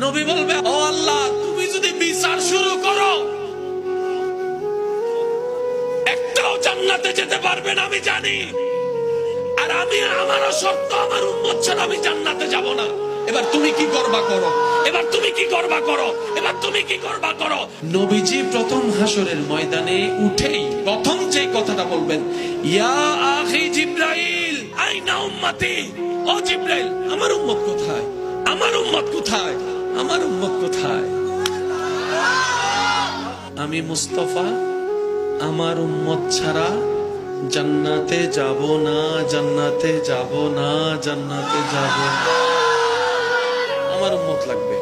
নবী বলবে, ও আল্লাহ, তুমি যদি বিচার শুরু করো, একটাও জান্নাতে যেতে পারবে না আমি জানি। আর আমি, আমারও শর্ত, আমার উম্মত ছাড়া আমি জান্নাতে যাব না। এবার তুমি কি করবা করো, এবার তুমি কি করবা করো, এবার তুমি কি করবা করো। নবীজি প্রথম হাসরের ময়দানে উঠেই প্রথম যে কথাটা বলবেন, ইয়া আখি জিব্রাইল আইনা উম্মতি। ও জিব্রাইল, আমার উম্মত কোথায়, আমার উম্মত কোথায়, আমার উম্মত কোথায়? আমি মুস্তাফা আমার উম্মত ছাড়া জান্নাতে যাব না, জান্নাতে যাব না, জান্নাতে যাব না। আমার উম্মত লাগবে।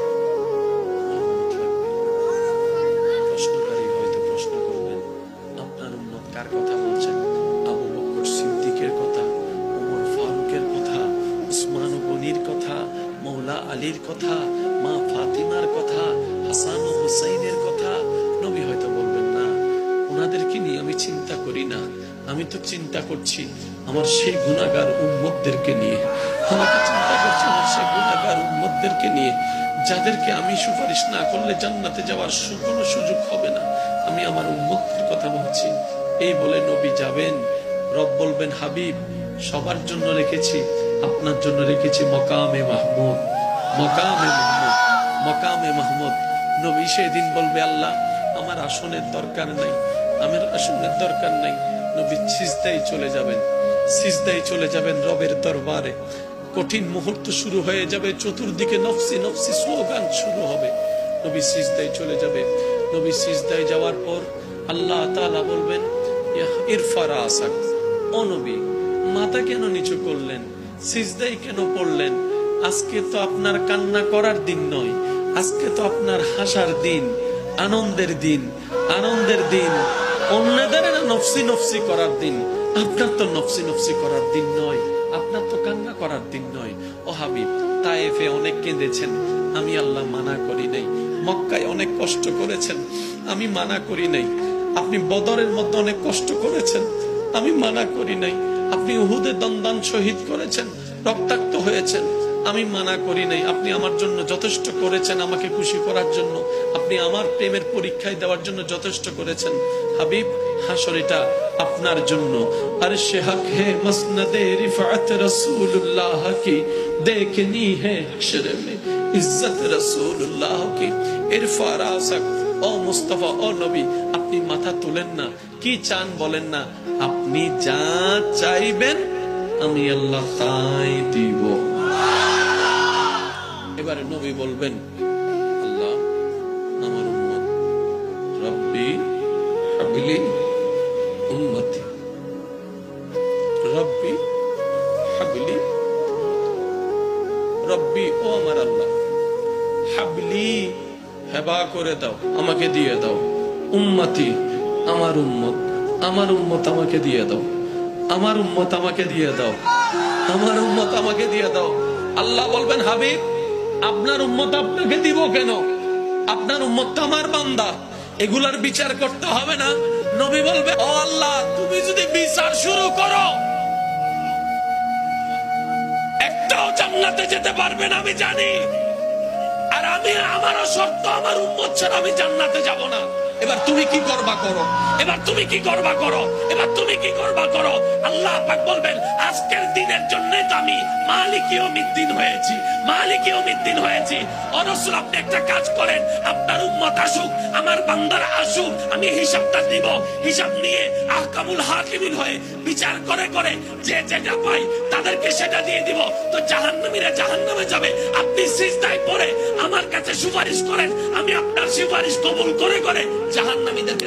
প্রশ্নকারী হয়তো প্রশ্ন করবেন, আপনার উম্মত কার কথা বলছেন? আবু বকর সিদ্দিকের কথা, ওমর ফারুকের কথা, উসমান গনির কথা, মৌলা আলীর কথা, মা ফাতিমার কথা, হাসান ও হুসাইনের কথা। নবী হয়তো বলবেন, না, ওনাদেরকে নিয়ে আমি চিন্তা করি না, আমি তো চিন্তা করছি আমার সেই গুনাহগার উম্মতদেরকে নিয়ে। আমাকে চিন্তা করছি আমার সেই গুনাহগার উম্মতদেরকে নিয়ে, যাদেরকে আমি সুপারিশ না করলে জান্নাতে যাওয়ার কোনো সুযোগ হবে না। আমি আমার উম্মতের কথা বলছি। এই বলে নবী যাবেন। রব বলবেন, হাবিব, সবার জন্য রেখেছি, আপনার জন্য রেখেছি মকামে মাহমুদ, মকামে মাহমুদ, মকামে মাহমুদ। নবী সেদিন বলবে, আল্লাহ, আমার আসনের দরকার নাই, আমার আসনের দরকার নাই। নবী সিজদায় চলে যাবেন, সিজদায় চলে যাবেন রবের দরবারে। কঠিন মুহূর্ত শুরু হয়ে যাবে, চতুর্দিকে নফসি নফসি স্লোগান শুরু হবে। নবী সিজদায় চলে যাবে। নবী সিজদায় যাওয়ার পর আল্লাহ তাআলা বলবেন, ইরফা রাসাক। ও নবী, মাথা কেন নিচু করলেন, সিজদায় কেন পড়লেন? আজকে তো আপনার কান্না করার দিন নয়, আজকে তো আপনার হাসার দিন, আনন্দের দিন, আনন্দের দিন। অন্যদের নফসি নফসি করার দিন, আপনার তো নফসি নফসি করার দিন নয়, আপনার তো কান্না করার দিন নয়। ও হাবিব, তায়েফে অনেক কেঁদেছেন, আমি আল্লাহ মানা করি নাই। মক্কায় অনেক কষ্ট করেছেন, আমি মানা করি নাই। আপনি বদরের মধ্যে অনেক কষ্ট করেছেন, আমি মানা করি নাই। আপনি উহুদে দন্দান শহীদ করেছেন, রক্তাক্ত হয়েছেন, আমি মানা করি নাই। আপনি আমার জন্য যথেষ্ট করেছেন, আমাকে খুশি করার জন্য, আপনি আমার প্রেমের পরীক্ষায় দেওয়ার জন্য যথেষ্ট করেছেন। হাবিব, হাসর এটা আপনার জন্য। আর সে হক হে মসনদে রিফাত রাসূলুল্লাহ কি, দেখনি হে হাসর মে ইজ্জত রাসূলুল্লাহ কি। ইরফা রাসাক। ও মুস্তাফা, ও নবী, আপনি মাথা তুলেন না, কি চান বলেন না, আপনি যা চাইবেন আমি আল্লাহ তাই দিব। এবারে নবী বলবেন, আল্লাহ, আমার উম্মত, রব্বি হাবলি উম্মতি, রব্বি হাবলি, রব্বি, ও আমার আল্লাহ, হাবলি, হেবা করে দাও, আমাকে দিয়ে দাও, উম্মতি, আমার উম্মত, আমার উম্মত আমাকে দিয়ে দাও, আমার উম্মত আমাকে দিয়ে দাও, আমার উম্মত আমাকে দিয়ে দাও। আল্লাহ বলবেন, হাবিব, আপনার উম্মত আপনাকে দিব কেন? আপনার উম্মত তো আমার বান্দা, এগুলার বিচার করতে হবে না। নবী বলবে, ও আল্লাহ, তুমি যদি বিচার শুরু করো, একটাও জান্নাতে যেতে পারবে না আমি জানি। আর আমি, আমারও শর্ত, আমার উম্মত ছাড়া আমি জান্নাতে যাব না। এবার তুমি কি করবা করো, এবার তুমি কি করবা করো, এবার তুমি কি করবা করো। আল্লাহ পাক বলবেন, আজকের দিনের জন্য তো আমি মালিক ইয়াউমিদ্দিন হয়েছি, মালিক ইয়াউমিদ্দিন হয়েছি। ও রাসূল, আপনি একটা কাজ করেন, আপনার উম্মত আসুক, আমার বান্দারা আসুক, আমি হিসাবটা দিব। হিসাব নিয়ে আহকামুল হাকিমিন হয়ে বিচার করে করে যে যেটা পাই তাদেরকে সেটা দিয়ে দিব। তো জাহান্নামীরা জাহান্নামে যাবে, আপনি সিজদায় পড়ে আমার কাছে সুপারিশ করেন, আমি আপনার সুপারিশ কবুল করে করে জাহান্নামীদেরকে